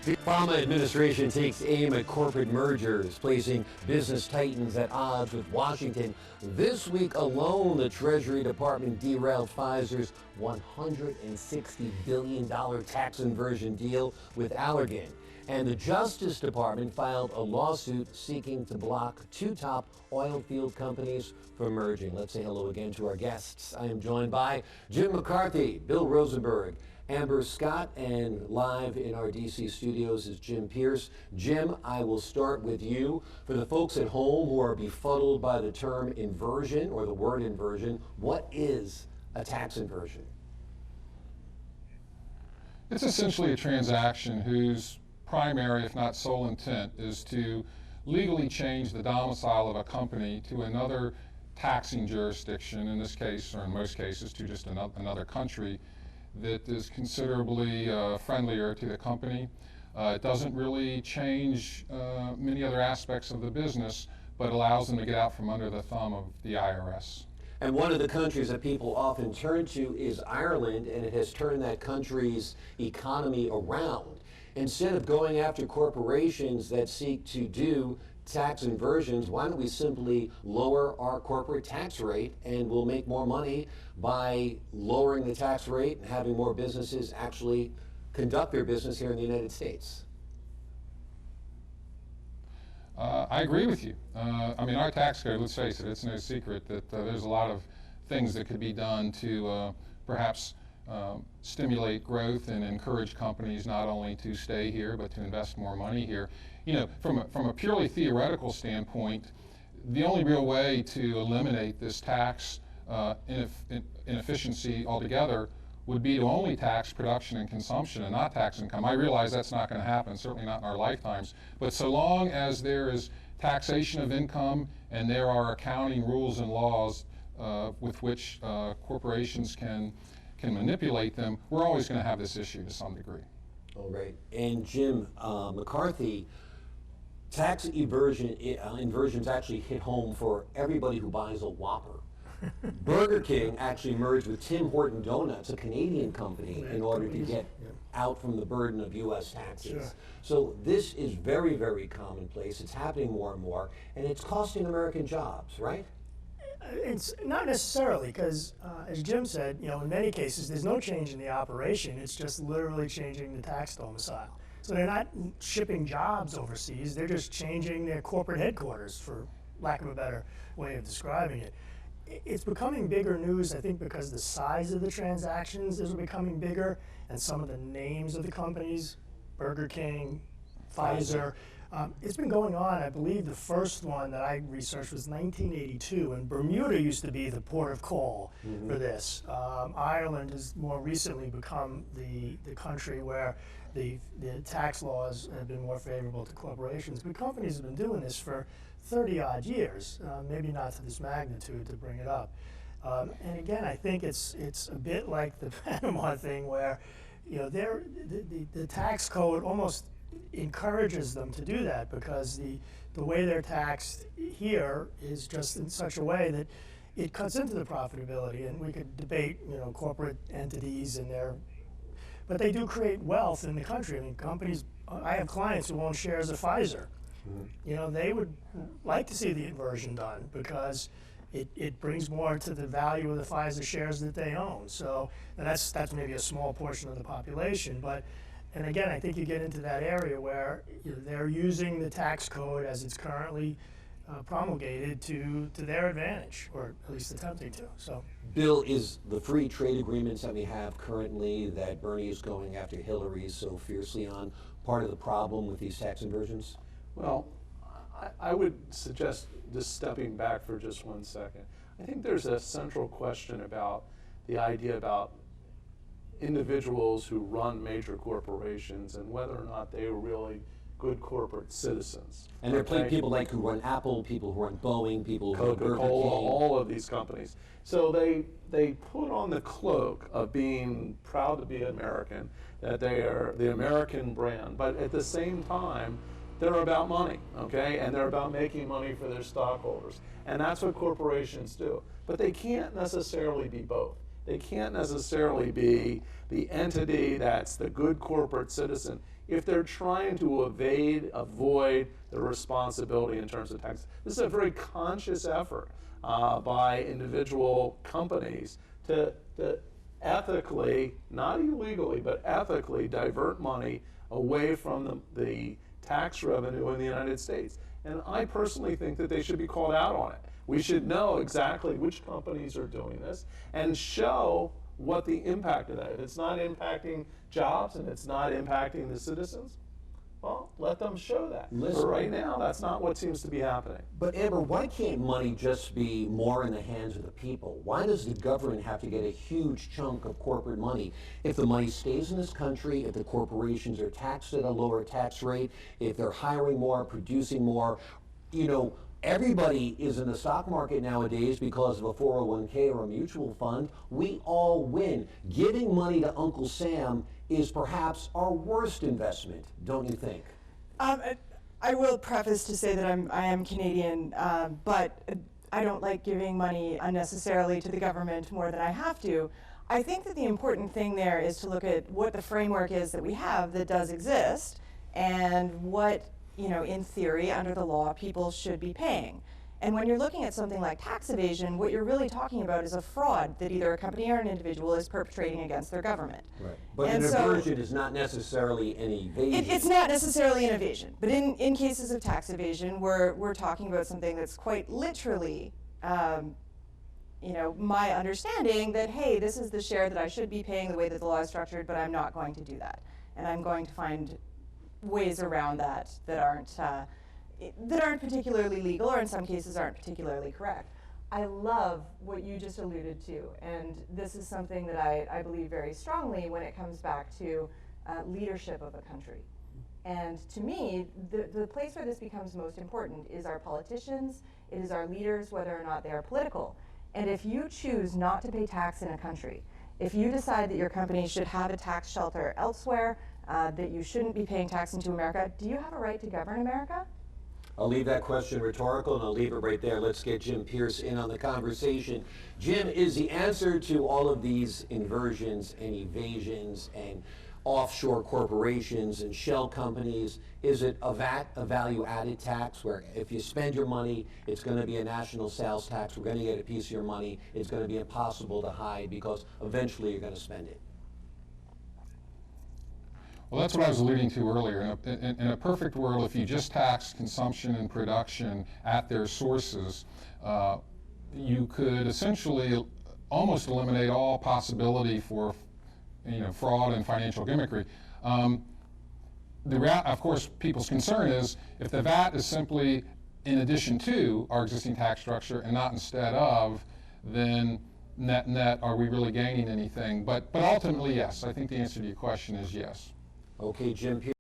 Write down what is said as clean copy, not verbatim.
The Obama administration takes aim at corporate mergers, placing business titans at odds with Washington. This week alone, the Treasury Department derailed Pfizer's $160 billion tax inversion deal with Allergan. And the Justice Department filed a lawsuit seeking to block two top oil field companies from merging. Let's say hello again to our guests. I am joined by Jim McCarthy, Bill Rosenberg, Amber Scott, and live in our DC studios is Jim Pierce. Jim, I will start with you. For the folks at home who are befuddled by the term inversion or the word inversion, what is a tax inversion? It's essentially a transaction whose primary, if not sole intent, is to legally change the domicile of a company to another taxing jurisdiction, in this case, or in most cases, to just another country that is considerably friendlier to the company. It doesn't really change many other aspects of the business, but allows them to get out from under the thumb of the IRS. And one of the countries that people often turn to is Ireland, and it has turned that country's economy around. Instead of going after corporations that seek to do tax inversions, why don't we simply lower our corporate tax rate, and we'll make more money by lowering the tax rate and having more businesses actually conduct their business here in the United States? I agree with you. I mean, our tax code, let's face it, it's no secret that there's a lot of things that could be done to perhaps stimulate growth and encourage companies not only to stay here but to invest more money here. You know, from a purely theoretical standpoint, the only real way to eliminate this tax inefficiency altogether would be to only tax production and consumption and not tax income. I realize that's not going to happen, certainly not in our lifetimes, but so long as there is taxation of income and there are accounting rules and laws with which corporations can manipulate them, we're always going to have this issue to some degree. All right. And Jim McCarthy, tax inversions actually hit home for everybody who buys a Whopper. Burger King actually merged with Tim Horton Donuts, a Canadian company, in order to get out from the burden of U.S. taxes. Sure. So this is very, very commonplace. It's happening more and more, and it's costing American jobs, right? It's not necessarily, because as Jim said, you know, in many cases there's no change in the operation. It's just literally changing the tax domicile. So they're not shipping jobs overseas. They're just changing their corporate headquarters, for lack of a better way of describing it. It's becoming bigger news, I think, because the size of the transactions is becoming bigger, and some of the names of the companies, Burger King, Pfizer. It's been going on. I believe the first one that I researched was 1982, and Bermuda used to be the port of call for this. Ireland has more recently become the country where the tax laws have been more favorable to corporations. But companies have been doing this for 30-odd years, maybe not to this magnitude to bring it up. And again, I think it's a bit like the Panama thing, where, you know, the tax code almost encourages them to do that, because the way they're taxed here is just in such a way that it cuts into the profitability. And we could debate, you know, corporate entities and but they do create wealth in the country. I mean, companies, I have clients who own shares of Pfizer. You know, they would like to see the inversion done, because it brings more to the value of the Pfizer shares that they own. So that's maybe a small portion of the population, but. And again, I think you get into that area where, you know, they're using the tax code as it's currently promulgated to their advantage, or at least attempting to. So, Bill, is the free trade agreements that we have currently that Bernie is going after Hillary so fiercely on part of the problem with these tax inversions? Well, I would suggest just stepping back for just 1 second. I think there's a central question about the idea about individuals who run major corporations and whether or not they are really good corporate citizens. And there are plenty of people like who run Apple, people who run Boeing, people who run Burger King. All of these companies. So they put on the cloak of being proud to be American, that they are the American brand, but at the same time, they're about money, okay? And they're about making money for their stockholders. And that's what corporations do. But they can't necessarily be both. They can't necessarily be the entity that's the good corporate citizen if they're trying to avoid the responsibility in terms of tax. This is a very conscious effort by individual companies to ethically, not illegally, but ethically divert money away from the tax revenue in the United States. And I personally think that they should be called out on it. We should know exactly which companies are doing this and show what the impact of that. If it's not impacting jobs and it's not impacting the citizens, well, let them show that. Listen. But right now, that's not what seems to be happening. But Amber, why can't money just be more in the hands of the people? Why does the government have to get a huge chunk of corporate money? If the money stays in this country, if the corporations are taxed at a lower tax rate, if they're hiring more, producing more, everybody is in the stock market nowadays because of a 401k or a mutual fund. We all win. Giving money to Uncle Sam is perhaps our worst investment, don't you think? I will preface to say that I am Canadian, but I don't like giving money unnecessarily to the government more than I have to. I think that the important thing there is to look at what the framework is that we have that does exist and what, in theory, under the law, people should be paying. And when you're looking at something like tax evasion, what you're really talking about is a fraud that either a company or an individual is perpetrating against their government. Right. But and an so, aversion is not necessarily an evasion. It's not necessarily an evasion, but in cases of tax evasion, we're talking about something that's quite literally, my understanding that, hey, this is the share that I should be paying the way that the law is structured, but I'm not going to do that. And I'm going to find ways around that aren't particularly legal, or in some cases aren't particularly correct. I love what you just alluded to, and this is something that I believe very strongly when it comes back to leadership of a country. And to me, the place where this becomes most important is our politicians, it is our leaders, whether or not they are political. And if you choose not to pay tax in a country, if you decide that your company should have a tax shelter elsewhere, that you shouldn't be paying tax into America, do you have a right to govern America? I'll leave that question rhetorical, and I'll leave it right there. Let's get Jim Pierce in on the conversation. Jim, is the answer to all of these inversions and evasions and offshore corporations and shell companies, is it a VAT, a value-added tax, where if you spend your money, it's going to be a national sales tax, we're going to get a piece of your money, it's going to be impossible to hide because eventually you're going to spend it? Well, that's what I was alluding to earlier. In a perfect world, if you just tax consumption and production at their sources, you could essentially almost eliminate all possibility for fraud and financial gimmickry. Of course, people's concern is if the VAT is simply in addition to our existing tax structure and not instead of, then net, are we really gaining anything? But ultimately, yes. I think the answer to your question is yes. Okay, Jim Pierce.